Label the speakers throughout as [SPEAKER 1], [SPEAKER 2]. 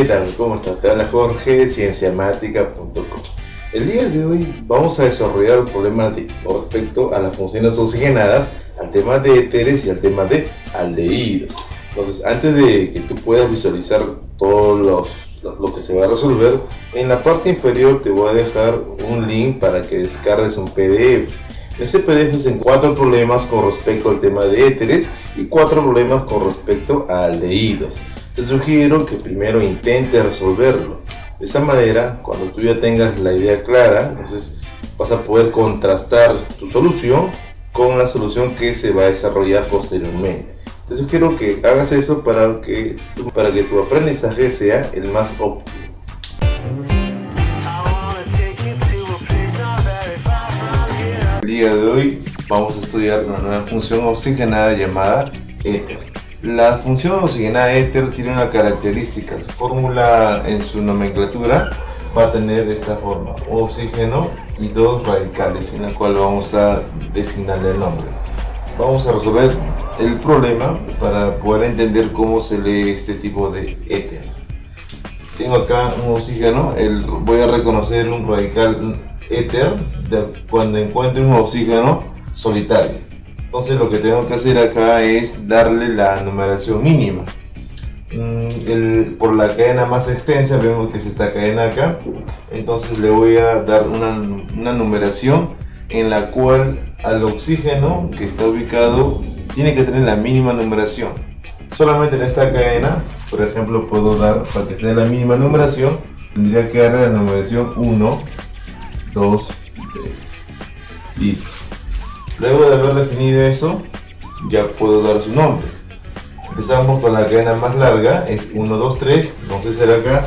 [SPEAKER 1] ¿Qué tal? ¿Cómo estás? Te habla Jorge de cienciamática.com. El día de hoy vamos a desarrollar un problema con respecto a las funciones oxigenadas, al tema de éteres y al tema de aldehídos. Entonces, antes de que tú puedas visualizar todo lo que se va a resolver, en la parte inferior te voy a dejar un link para que descargues un PDF. Ese PDF es en 4 problemas con respecto al tema de éteres y 4 problemas con respecto a aldehídos. Te sugiero que primero intentes resolverlo. De esa manera, cuando tú ya tengas la idea clara, entonces vas a poder contrastar tu solución con la solución que se va a desarrollar posteriormente. Te sugiero que hagas eso para que tu aprendizaje sea el más óptimo. El día de hoy vamos a estudiar una nueva función oxigenada llamada éter. La función oxigenada éter tiene una característica. Su fórmula en su nomenclatura va a tener esta forma: un oxígeno y 2 radicales, en la cual vamos a designarle el nombre. Vamos a resolver el problema para poder entender cómo se lee este tipo de éter. Tengo acá un oxígeno, voy a reconocer un radical éter cuando encuentre un oxígeno solitario. Entonces lo que tengo que hacer acá es darle la numeración mínima. Por la cadena más extensa vemos que es esta cadena acá. Entonces le voy a dar una numeración en la cual al oxígeno que está ubicado tiene que tener la mínima numeración. Solamente en esta cadena, por ejemplo, puedo dar, para que sea la mínima numeración, tendría que darle la numeración 1, 2, 3. Listo. Luego de haber definido eso, ya puedo dar su nombre. Empezamos con la cadena más larga, es 1, 2, 3. Entonces será acá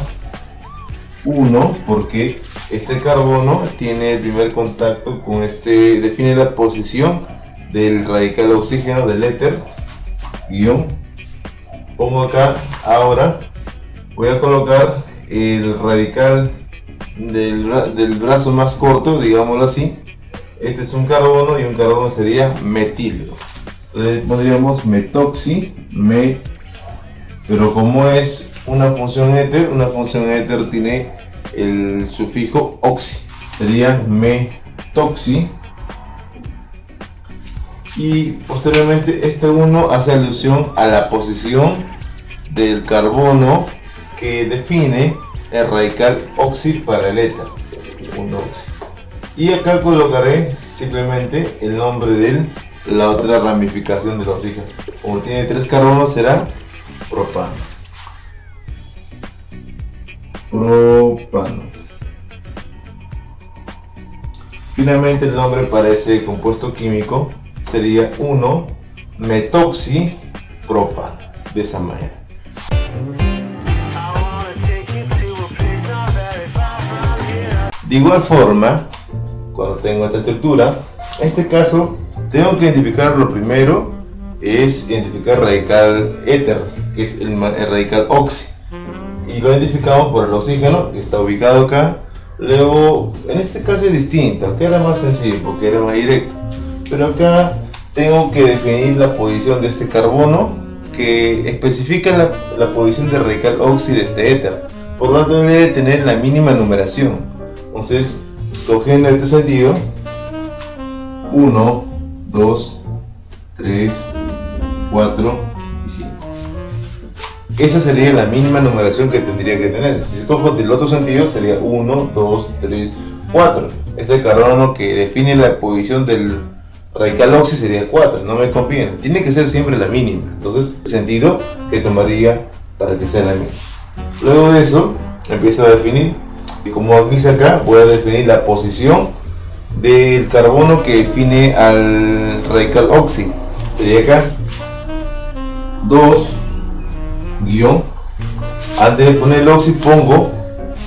[SPEAKER 1] 1, porque este carbono tiene el primer contacto con define la posición del radical oxígeno del éter, guión. Pongo acá, ahora voy a colocar el radical del brazo más corto, digámoslo así. Este es un carbono y un carbono sería metilo. Entonces pondríamos metoxi, pero como es una función éter tiene el sufijo oxi, sería metoxi. Y posteriormente este 1 hace alusión a la posición del carbono que define el radical oxi para el éter, un oxi. Y acá colocaré simplemente el nombre de la otra ramificación del oxígeno. Como tiene 3 carbonos será propano. Finalmente el nombre para ese compuesto químico sería 1-metoxipropano. De esa manera. De igual forma, cuando tengo esta estructura, en este caso tengo que identificar, lo primero es identificar radical éter, que es el radical oxi, y lo identificamos por el oxígeno que está ubicado acá. Luego en este caso es distinto, acá era más sencillo porque era más directo, pero acá tengo que definir la posición de este carbono que especifica la posición del radical oxi de este éter. Por lo tanto debe tener la mínima numeración. Entonces, escogiendo este sentido, 1, 2, 3, 4 y 5. Esa sería la mínima numeración que tendría que tener. Si escojo del otro sentido, sería 1, 2, 3, 4. Este carbono que define la posición del radical oxi sería 4. No me conviene. Tiene que ser siempre la mínima. Entonces, el sentido que tomaría para que sea la mínima. Luego de eso, empiezo a definir. Y como dice acá, voy a definir la posición del carbono que define al radical oxi. Sería acá 2 guión. Antes de poner el oxi pongo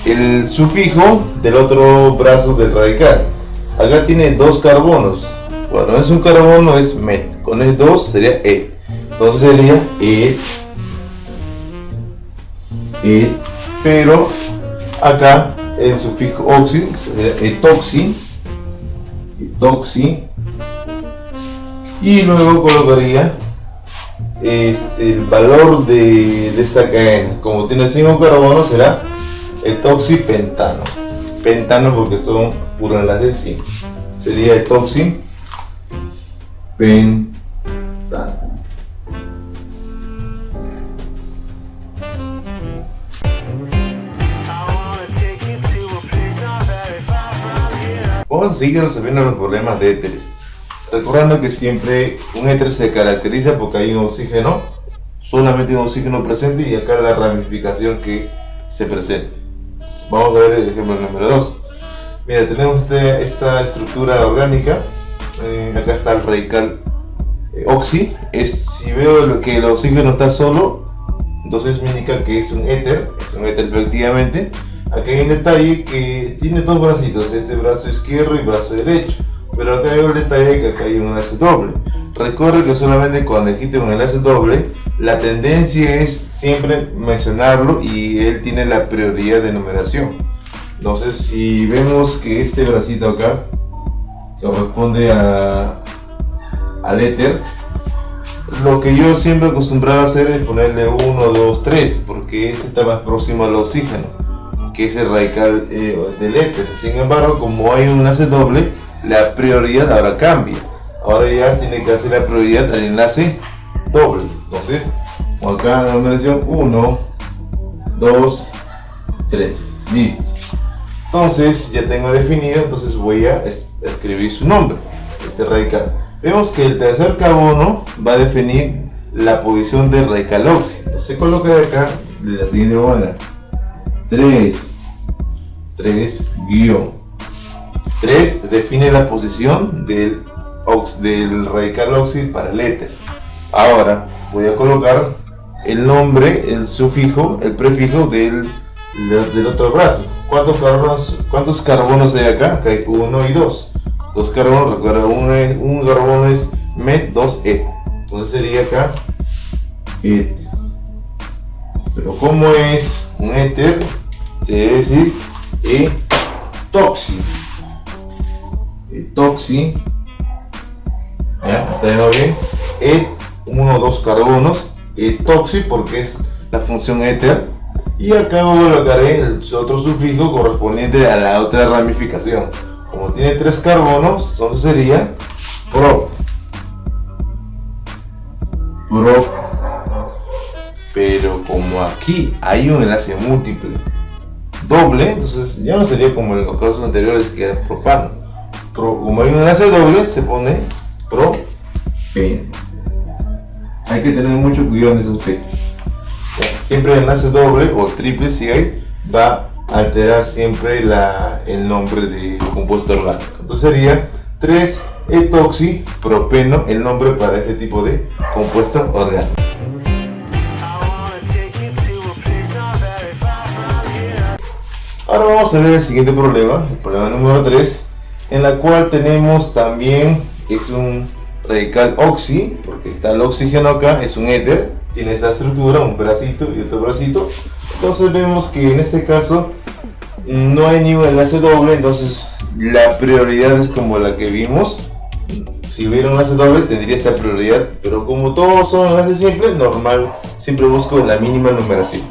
[SPEAKER 1] el sufijo del otro brazo del radical. Acá tiene 2 carbonos. Cuando es un carbono es met. Con el 2 sería e. Entonces sería pero acá el sufijo oxi sería etoxi, y luego colocaría el valor de esta cadena. Como tiene 5 carbonos, será etoxipentano. Pentano porque son puros enlaces 5. Sería etoxipentano. Vamos a seguir resolviendo los problemas de éteres. Recordando que siempre un éter se caracteriza porque hay un oxígeno, solamente un oxígeno presente, y acá la ramificación que se presenta. Vamos a ver el ejemplo número 2. Mira, tenemos esta estructura orgánica. Acá está el radical oxi. Si veo que el oxígeno está solo, entonces me indica que es un éter efectivamente. Aquí hay un detalle que tiene dos bracitos, este brazo izquierdo y brazo derecho, pero acá hay un detalle que acá hay un enlace doble. Recuerda que solamente cuando existe un enlace doble, la tendencia es siempre mencionarlo y él tiene la prioridad de numeración. Entonces, si vemos que este bracito acá corresponde al éter, lo que yo siempre acostumbraba a hacer es ponerle 1, 2, 3, porque este está más próximo al oxígeno, que es el radical del éter. Sin embargo, como hay un enlace doble, la prioridad ahora cambia. Ahora ya tiene que hacer la prioridad al enlace doble. Entonces, acá en la numeración 1, 2, 3. Listo. Entonces, ya tengo definido, entonces voy a escribir su nombre, este radical. Vemos que el tercer carbono va a definir la posición del radical oxi. Entonces, coloca acá de la siguiente manera. 3 define la posición del radical oxi para el éter. Ahora voy a colocar el nombre, el sufijo, el prefijo del otro brazo. ¿Cuántos carbonos hay acá? Acá hay 1 y 2. 2 carbonos, recuerda, un carbono es met, 2 et. Entonces sería acá et. Pero como es un éter, se debe decir etoxi. Etoxi. ¿Ya? ¿Está bien? Et, 1 2 carbonos. Etoxi porque es la función éter. Y acá colocaré el otro sufijo correspondiente a la otra ramificación. Como tiene 3 carbonos, entonces sería pro. Pero como aquí hay un enlace múltiple doble, entonces ya no sería como en los casos anteriores que era propano. Como hay un enlace doble, se pone propeno. Hay que tener mucho cuidado en ese aspecto. Siempre el enlace doble o triple, si hay, va a alterar siempre el nombre del compuesto orgánico. Entonces sería 3-etoxipropeno, el nombre para este tipo de compuesto orgánico. Ahora vamos a ver el siguiente problema, el problema número 3, en la cual tenemos también, es un radical oxi, porque está el oxígeno acá, es un éter, tiene esta estructura, un bracito y otro bracito. Entonces vemos que en este caso no hay ni un enlace doble, entonces la prioridad es como la que vimos. Si hubiera un enlace doble tendría esta prioridad, pero como todos son enlaces simples, normal, siempre busco la mínima numeración.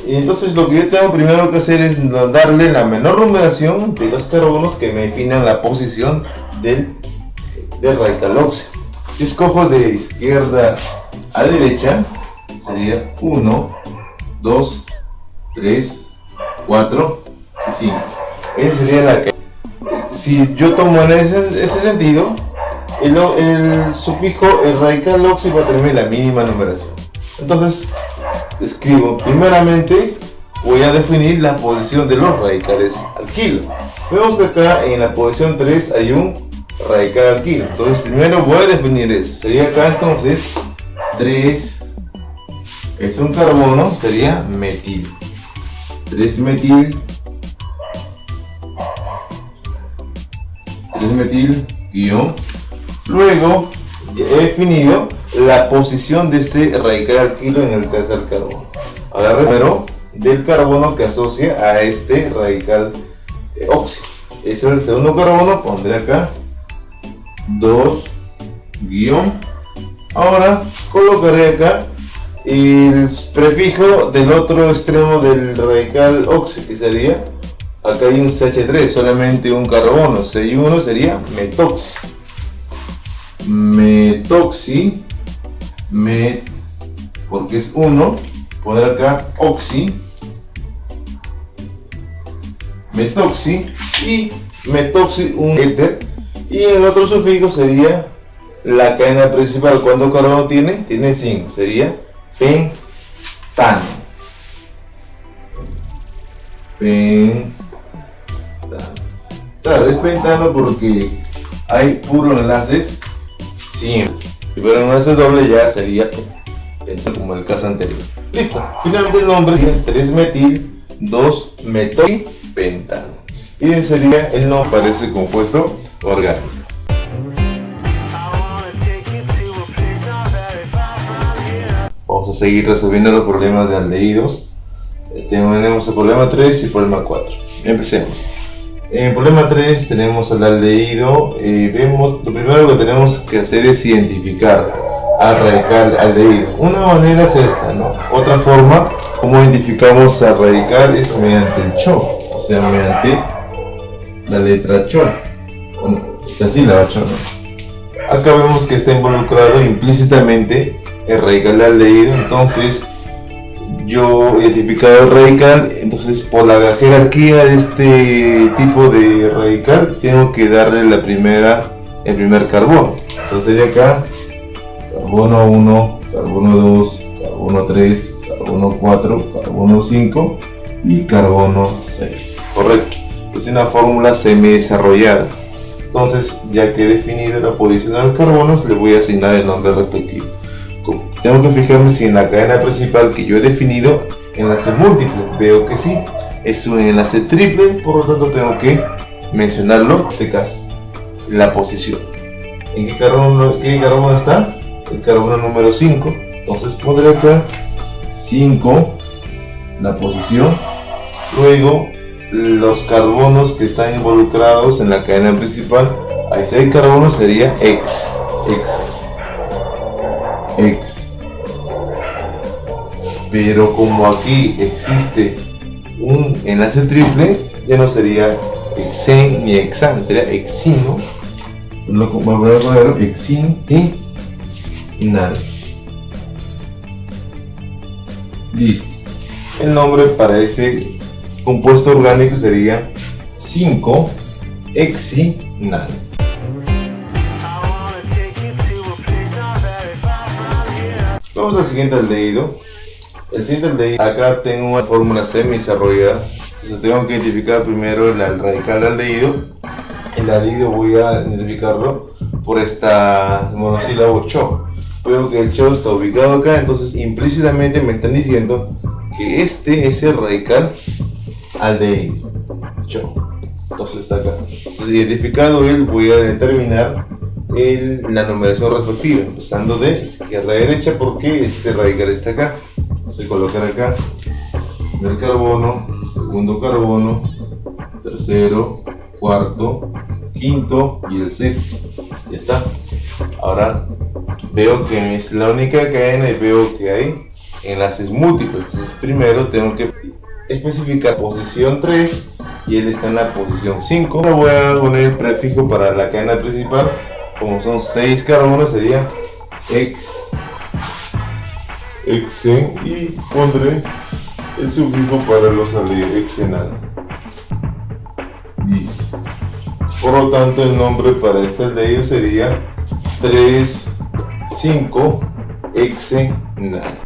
[SPEAKER 1] Y entonces lo que yo tengo primero que hacer es darle la menor numeración de los carbonos que me definan la posición del radical oxi. Si escojo de izquierda a derecha, sería 1, 2, 3, 4 y 5. Esa sería la que... Si yo tomo en ese sentido, el sufijo, el radical oxi va a tener la mínima numeración. Entonces, escribo, primeramente voy a definir la posición de los radicales alquilo. Vemos que acá en la posición 3 hay un radical alquilo. Entonces primero voy a definir eso. Sería acá entonces 3 es un carbono, sería metil. 3 metil guión. Luego he definido la posición de este radical alquilo en el tercer carbono. Agarro el número del carbono que asocia a este radical oxi. Ese es el segundo carbono, pondré acá 2 guión Ahora colocaré acá el prefijo del otro extremo del radical oxi, que sería, acá hay un CH3, solamente un carbono, CH1 sería metoxi. Metoxi, porque es 1, poner acá oxi, metoxi, y metoxi un éter, y el otro sufijo sería la cadena principal. ¿Cuántos carbonos tiene? Tiene 5, sería pentano. Pentano. Claro, es pentano porque hay puros enlaces simples. Si fuera un enlace doble ya sería pentano, como en el caso anterior. Listo. Finalmente el nombre sería 3-metil 2-metilpentano. Y ese sería el nombre para ese compuesto orgánico. Vamos a seguir resolviendo los problemas de aldehídos. Tenemos el problema 3 y el problema 4. Empecemos. En el problema 3 tenemos el aldehído. Lo primero que tenemos que hacer es identificar al radical aldehído. Una manera es esta, ¿no? Otra forma, como identificamos al radical, es mediante el CHO, o sea, mediante la letra CHO. Bueno, es así la 8, ¿no? Acá vemos que está involucrado implícitamente el radical de aldehído. Entonces yo he identificado el radical, entonces por la jerarquía de este tipo de radical tengo que darle el primer carbono. Entonces sería acá carbono 1, carbono 2, carbono 3, carbono 4, carbono 5 y carbono 6. Correcto, es una fórmula semi-desarrollada. Entonces, ya que he definido la posición de los carbonos, le voy a asignar el nombre respectivo. Tengo que fijarme si en la cadena principal que yo he definido, enlace múltiple. Veo que sí, es un enlace triple, por lo tanto tengo que mencionarlo, en este caso, la posición. ¿En qué carbono está? El carbono número 5. Entonces pondré acá 5, la posición, luego los carbonos que están involucrados en la cadena principal. Ahí 6 carbonos sería X. Pero como aquí existe un enlace triple, ya no sería hexen ni hexan, sería hexino. Lo vamos a poner hexin y nal. Listo. El nombre para ese compuesto orgánico sería 5-hexinal. Vamos al siguiente aldehído. El siguiente aldehído, acá tengo una fórmula semi desarrollada. Entonces tengo que identificar primero el radical del aldehído. El aldehído voy a identificarlo por esta monosílabo CHO. Veo que el CHO está ubicado acá, entonces implícitamente me están diciendo que este es el radical aldehído CHO. Entonces está acá. Entonces, identificado él, voy a determinar la numeración respectiva, empezando de izquierda a derecha, porque este radical está acá. Entonces colocar acá primer carbono, segundo carbono, tercero, cuarto, quinto y el sexto. Ya está. Ahora veo que es la única cadena y veo que hay enlaces múltiples. Entonces primero tengo que especificar posición 3 y él está en la posición 5. Ahora voy a poner el prefijo para la cadena principal. Como son 6 carbonos, sería hexen, y pondré el sufijo para los aldehídos, hexenal. Listo. Por lo tanto, el nombre para este aldehído sería 3,5-hexenal.